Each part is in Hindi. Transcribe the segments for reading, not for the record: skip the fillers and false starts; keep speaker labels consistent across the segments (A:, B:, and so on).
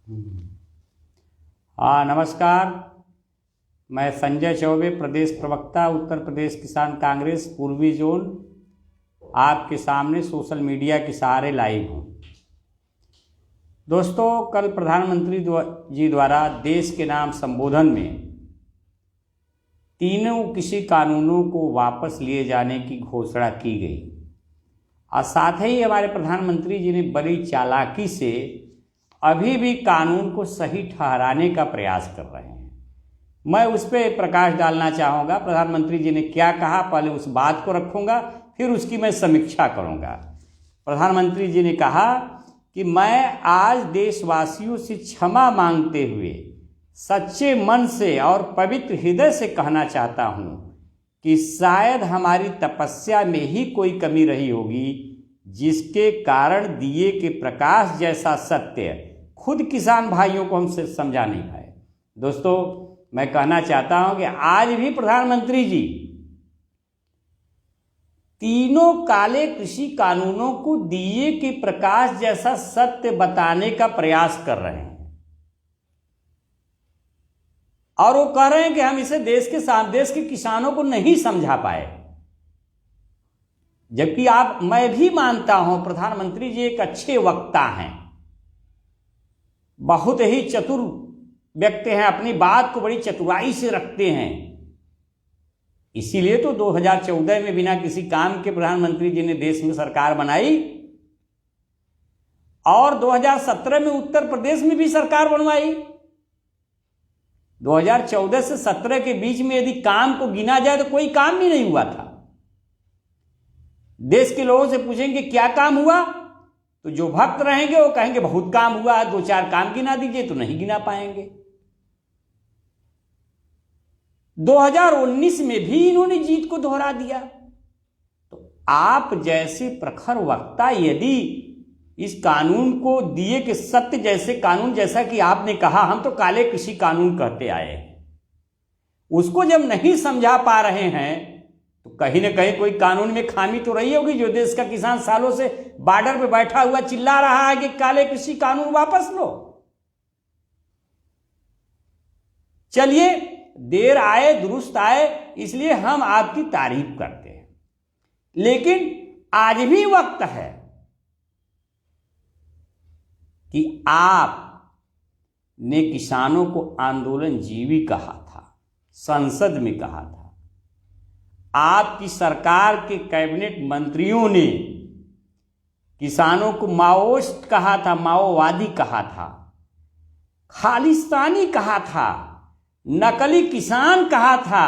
A: हाँ, नमस्कार। मैं संजय चौबे, प्रदेश प्रवक्ता, उत्तर प्रदेश किसान कांग्रेस पूर्वी जोन, आपके सामने सोशल मीडिया के सहारे लाइव हूँ। दोस्तों, कल प्रधानमंत्री जी द्वारा देश के नाम संबोधन में तीनों कृषि कानूनों को वापस लिए जाने की घोषणा की गई और साथ ही हमारे प्रधानमंत्री जी ने बड़ी चालाकी से अभी भी कानून को सही ठहराने का प्रयास कर रहे हैं। मैं उस पर प्रकाश डालना चाहूँगा। प्रधानमंत्री जी ने क्या कहा, पहले उस बात को रखूँगा, फिर उसकी मैं समीक्षा करूँगा। प्रधानमंत्री जी ने कहा कि मैं आज देशवासियों से क्षमा मांगते हुए सच्चे मन से और पवित्र हृदय से कहना चाहता हूँ कि शायद हमारी तपस्या में ही कोई कमी रही होगी, जिसके कारण दिए के प्रकाश जैसा सत्य खुद किसान भाइयों को हमसे समझा नहीं पाए। दोस्तों, मैं कहना चाहता हूं कि आज भी प्रधानमंत्री जी तीनों काले कृषि कानूनों को दिए के प्रकाश जैसा सत्य बताने का प्रयास कर रहे हैं और वो कह रहे हैं कि हम इसे देश के किसानों को नहीं समझा पाए। जबकि मैं भी मानता हूं प्रधानमंत्री जी एक अच्छे वक्ता हैं, बहुत ही चतुर व्यक्ति हैं, अपनी बात को बड़ी चतुराई से रखते हैं। इसीलिए तो 2014 में बिना किसी काम के प्रधानमंत्री जी ने देश में सरकार बनाई और 2017 में उत्तर प्रदेश में भी सरकार बनवाई। 2014 से 17 के बीच में यदि काम को गिना जाए तो कोई काम भी नहीं हुआ था। देश के लोगों से पूछेंगे क्या काम हुआ, तो जो भक्त रहेंगे वो कहेंगे बहुत काम हुआ, दो चार काम गिना दीजिए, तो नहीं गिना पाएंगे। 2019 में भी इन्होंने जीत को दोहरा दिया। तो आप जैसे प्रखर वक्ता यदि इस कानून को दिए के सत्य जैसे कानून, जैसा कि आपने कहा हम तो काले कृषि कानून कहते आए हैं, उसको जब नहीं समझा पा रहे हैं तो कहीं ना कहीं कोई कानून में खामी तो रही होगी, जो देश का किसान सालों से बॉर्डर पे बैठा हुआ चिल्ला रहा है कि काले कृषि कानून वापस लो। चलिए, देर आए दुरुस्त आए, इसलिए हम आपकी तारीफ करते हैं, लेकिन आज भी वक्त है कि आपने किसानों को आंदोलन जीवी कहा था, संसद में कहा था। आपकी सरकार के कैबिनेट मंत्रियों ने किसानों को माओवादी कहा था, माओवादी कहा था, खालिस्तानी कहा था, नकली किसान कहा था।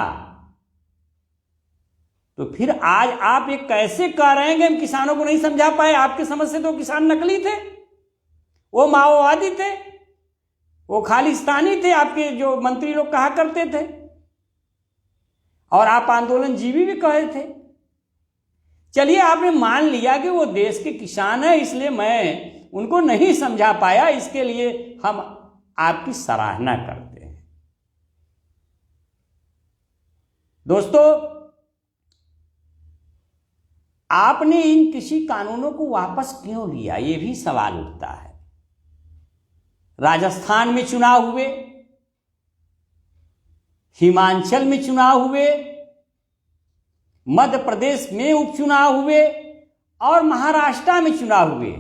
A: तो फिर आज आप ये कैसे कह रहे हैं कि हम किसानों को नहीं समझा पाए? आपके समझ से तो किसान नकली थे, वो माओवादी थे, वो खालिस्तानी थे, आपके जो मंत्री लोग कहा करते थे, और आप आंदोलन जीवी भी कहे थे। चलिए, आपने मान लिया कि वो देश के किसान है, इसलिए मैं उनको नहीं समझा पाया, इसके लिए हम आपकी सराहना करते हैं। दोस्तों, आपने इन कृषि कानूनों को वापस क्यों लिया, ये भी सवाल उठता है। राजस्थान में चुनाव हुए, हिमाचल में चुनाव हुए, मध्य प्रदेश में उपचुनाव हुए और महाराष्ट्र में चुनाव हुए।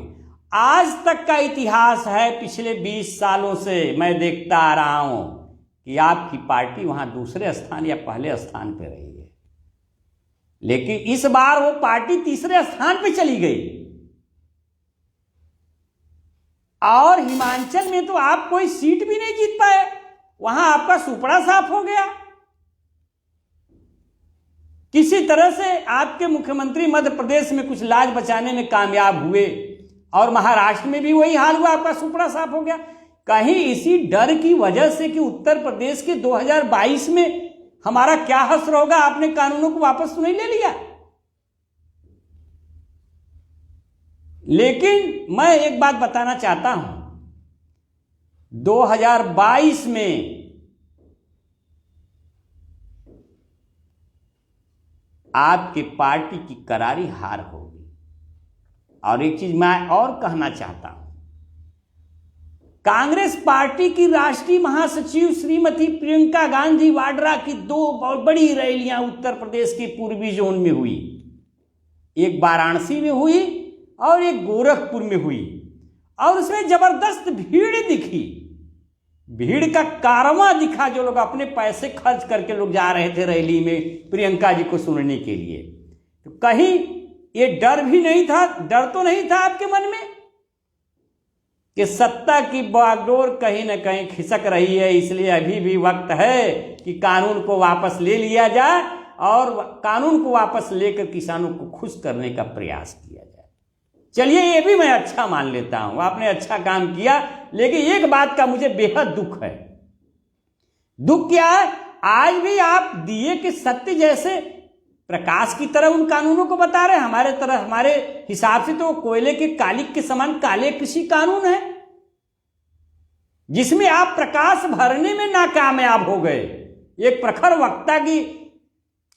A: आज तक का इतिहास है, पिछले 20 सालों से मैं देखता आ रहा हूं कि आपकी पार्टी वहां दूसरे स्थान या पहले स्थान पे रही है, लेकिन इस बार वो पार्टी तीसरे स्थान पे चली गई। और हिमाचल में तो आप कोई सीट भी नहीं जीत पाए, वहां आपका सुपड़ा साफ हो गया। किसी तरह से आपके मुख्यमंत्री मध्य प्रदेश में कुछ लाज बचाने में कामयाब हुए और महाराष्ट्र में भी वही हाल हुआ, आपका सुपड़ा साफ हो गया। कहीं इसी डर की वजह से कि उत्तर प्रदेश के 2022 में हमारा क्या हश्र होगा, आपने कानूनों को वापस तो नहीं ले लिया। लेकिन मैं एक बात बताना चाहता हूं, 2022 में आपकी पार्टी की करारी हार होगी। और एक चीज मैं और कहना चाहता हूं, कांग्रेस पार्टी की राष्ट्रीय महासचिव श्रीमती प्रियंका गांधी वाड्रा की 2 बड़ी रैलियां उत्तर प्रदेश के पूर्वी जोन में हुई। एक वाराणसी में हुई और एक गोरखपुर में हुई, और उसमें जबरदस्त भीड़ दिखी। भीड़ का कारवां दिखा, जो लोग अपने पैसे खर्च करके लोग जा रहे थे रैली में प्रियंका जी को सुनने के लिए। तो कहीं ये डर भी नहीं था, डर तो नहीं था आपके मन में कि सत्ता की बागडोर कहीं ना कहीं खिसक रही है, इसलिए अभी भी वक्त है कि कानून को वापस ले लिया जाए और कानून को वापस लेकर किसानों को खुश करने का प्रयास किया जाए। चलिए, ये भी मैं अच्छा मान लेता हूं, आपने अच्छा काम किया, लेकिन एक बात का मुझे बेहद दुख है। दुख क्या है? आज भी आप दिए के सत्य जैसे प्रकाश की तरह उन कानूनों को बता रहे हैं। हमारे हिसाब से तो कोयले के कालिक के समान काले कृषि कानून है, जिसमें आप प्रकाश भरने में नाकामयाब हो गए। एक प्रखर वक्ता की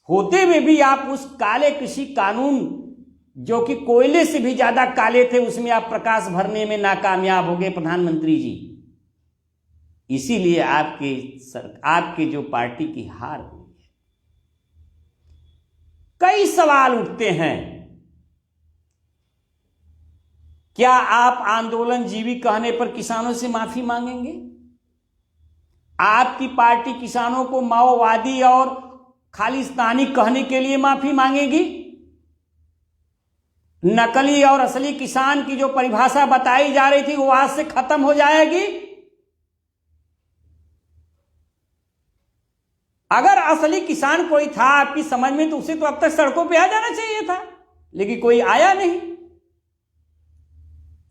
A: होते हुए भी आप उस काले कृषि कानून, जो कि कोयले से भी ज्यादा काले थे, उसमें आप प्रकाश भरने में नाकामयाब हो गए प्रधानमंत्री जी। इसीलिए आपके जो पार्टी की हार हुई है। कई सवाल उठते हैं, क्या आप आंदोलन जीवी कहने पर किसानों से माफी मांगेंगे? आपकी पार्टी किसानों को माओवादी और खालिस्तानी कहने के लिए माफी मांगेगी? नकली और असली किसान की जो परिभाषा बताई जा रही थी वो आज से खत्म हो जाएगी? अगर असली किसान कोई था आपकी समझ में, तो उसे तो अब तक सड़कों पे आ जाना चाहिए था, लेकिन कोई आया नहीं।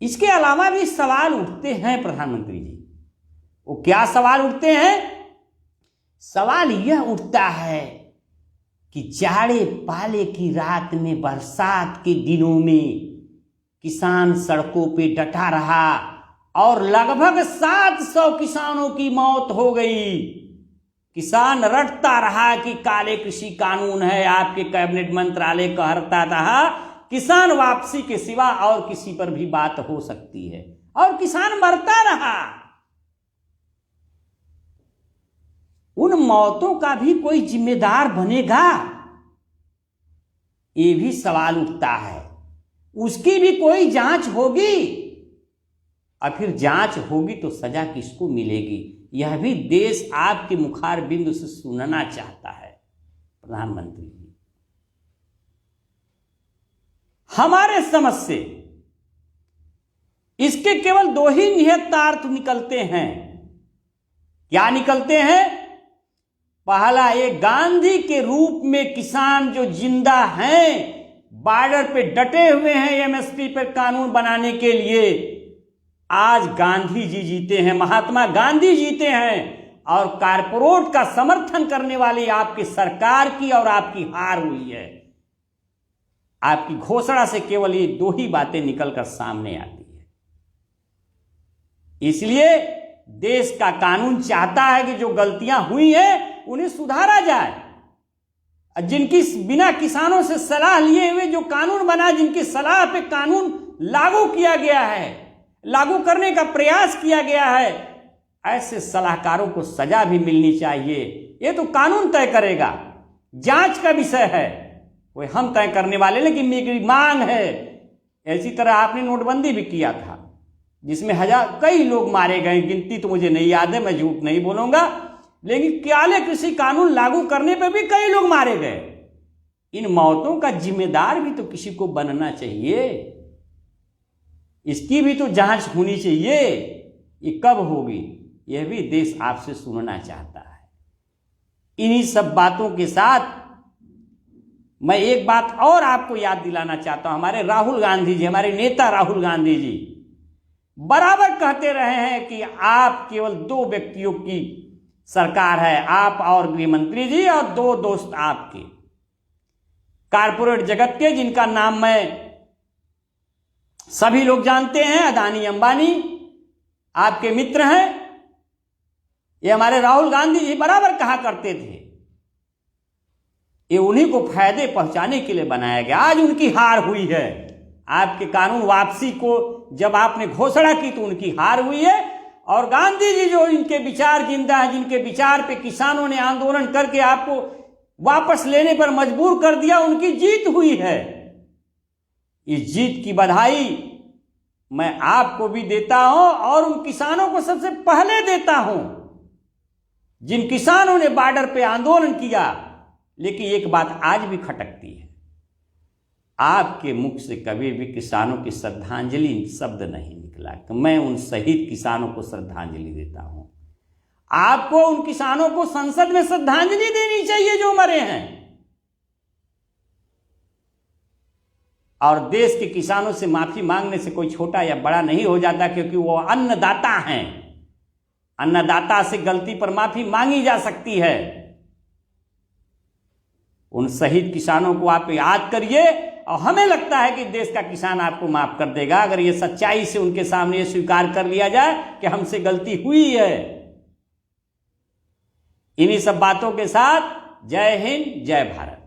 A: इसके अलावा भी सवाल उठते हैं प्रधानमंत्री जी। वो क्या सवाल उठते हैं? सवाल यह उठता है कि जाड़े पाले की रात में, बरसात के दिनों में किसान सड़कों पे डटा रहा और लगभग 700 किसानों की मौत हो गई। किसान रटता रहा कि काले कृषि कानून है, आपके कैबिनेट मंत्रालय कहता था किसान वापसी के सिवा और किसी पर भी बात हो सकती है, और किसान मरता रहा। उन मौतों का भी कोई जिम्मेदार बनेगा? ये भी सवाल उठता है। उसकी भी कोई जांच होगी, और फिर जांच होगी तो सजा किसको मिलेगी? यह भी देश आपके मुखार बिंदु से सुनना चाहता है प्रधानमंत्री जी। हमारे समझ से इसके केवल 2 ही निहितार्थ निकलते हैं। क्या निकलते हैं? पहला, एक गांधी के रूप में किसान जो जिंदा हैं, बॉर्डर पे डटे हुए हैं एमएसपी पर कानून बनाने के लिए, आज गांधी जी जीते हैं, महात्मा गांधी जीते हैं, और कारपोरेट का समर्थन करने वाली आपकी सरकार की और आपकी हार हुई है। आपकी घोषणा से केवल ये 2 ही बातें निकलकर सामने आती है। इसलिए देश का कानून चाहता है कि जो गलतियां हुई हैं उन्हें सुधारा जाए। जिनकी बिना किसानों से सलाह लिए हुए जो कानून बना, जिनकी सलाह पे कानून लागू किया गया है, लागू करने का प्रयास किया गया है, ऐसे सलाहकारों को सजा भी मिलनी चाहिए। ये तो कानून तय करेगा, जांच का विषय है, वो हम तय करने वाले, लेकिन मेरी मांग है। ऐसी तरह आपने नोटबंदी भी किया था, जिसमें कई लोग मारे गए, गिनती तो मुझे नहीं याद है, मैं झूठ नहीं बोलूंगा, लेकिन काले कृषि कानून लागू करने पर भी कई लोग मारे गए। इन मौतों का जिम्मेदार भी तो किसी को बनना चाहिए, इसकी भी तो जांच होनी चाहिए। ये कब होगी, यह भी देश आपसे सुनना चाहता है। इन्हीं सब बातों के साथ मैं एक बात और आपको याद दिलाना चाहता हूं। हमारे राहुल गांधी जी, हमारे नेता राहुल गांधी जी बराबर कहते रहे हैं कि आप केवल 2 व्यक्तियों की सरकार है, आप और गृह मंत्री जी, और 2 दोस्त आपके कारपोरेट जगत के, जिनका नाम मैं सभी लोग जानते हैं, अदानी अंबानी आपके मित्र हैं। ये हमारे राहुल गांधी जी बराबर कहा करते थे, ये उन्हीं को फायदे पहुंचाने के लिए बनाया गया। आज उनकी हार हुई है। आपके कानून वापसी को जब आपने घोषणा की तो उनकी हार हुई है, और गांधी जी जो इनके विचार जिंदा है, जिनके विचार पे किसानों ने आंदोलन करके आपको वापस लेने पर मजबूर कर दिया, उनकी जीत हुई है। इस जीत की बधाई मैं आपको भी देता हूं और उन किसानों को सबसे पहले देता हूं जिन किसानों ने बॉर्डर पे आंदोलन किया। लेकिन एक बात आज भी खटकती है, आपके मुख से कभी भी किसानों की श्रद्धांजलि शब्द नहीं निकला। तो मैं उन शहीद किसानों को श्रद्धांजलि देता हूं। आपको उन किसानों को संसद में श्रद्धांजलि देनी चाहिए जो मरे हैं, और देश के किसानों से माफी मांगने से कोई छोटा या बड़ा नहीं हो जाता, क्योंकि वो अन्नदाता हैं। अन्नदाता से गलती पर माफी मांगी जा सकती है। उन शहीद किसानों को आप याद करिए, और हमें लगता है कि देश का किसान आपको माफ कर देगा अगर ये सच्चाई से उनके सामने ये स्वीकार कर लिया जाए कि हमसे गलती हुई है। इन्हीं सब बातों के साथ जय हिंद, जय भारत।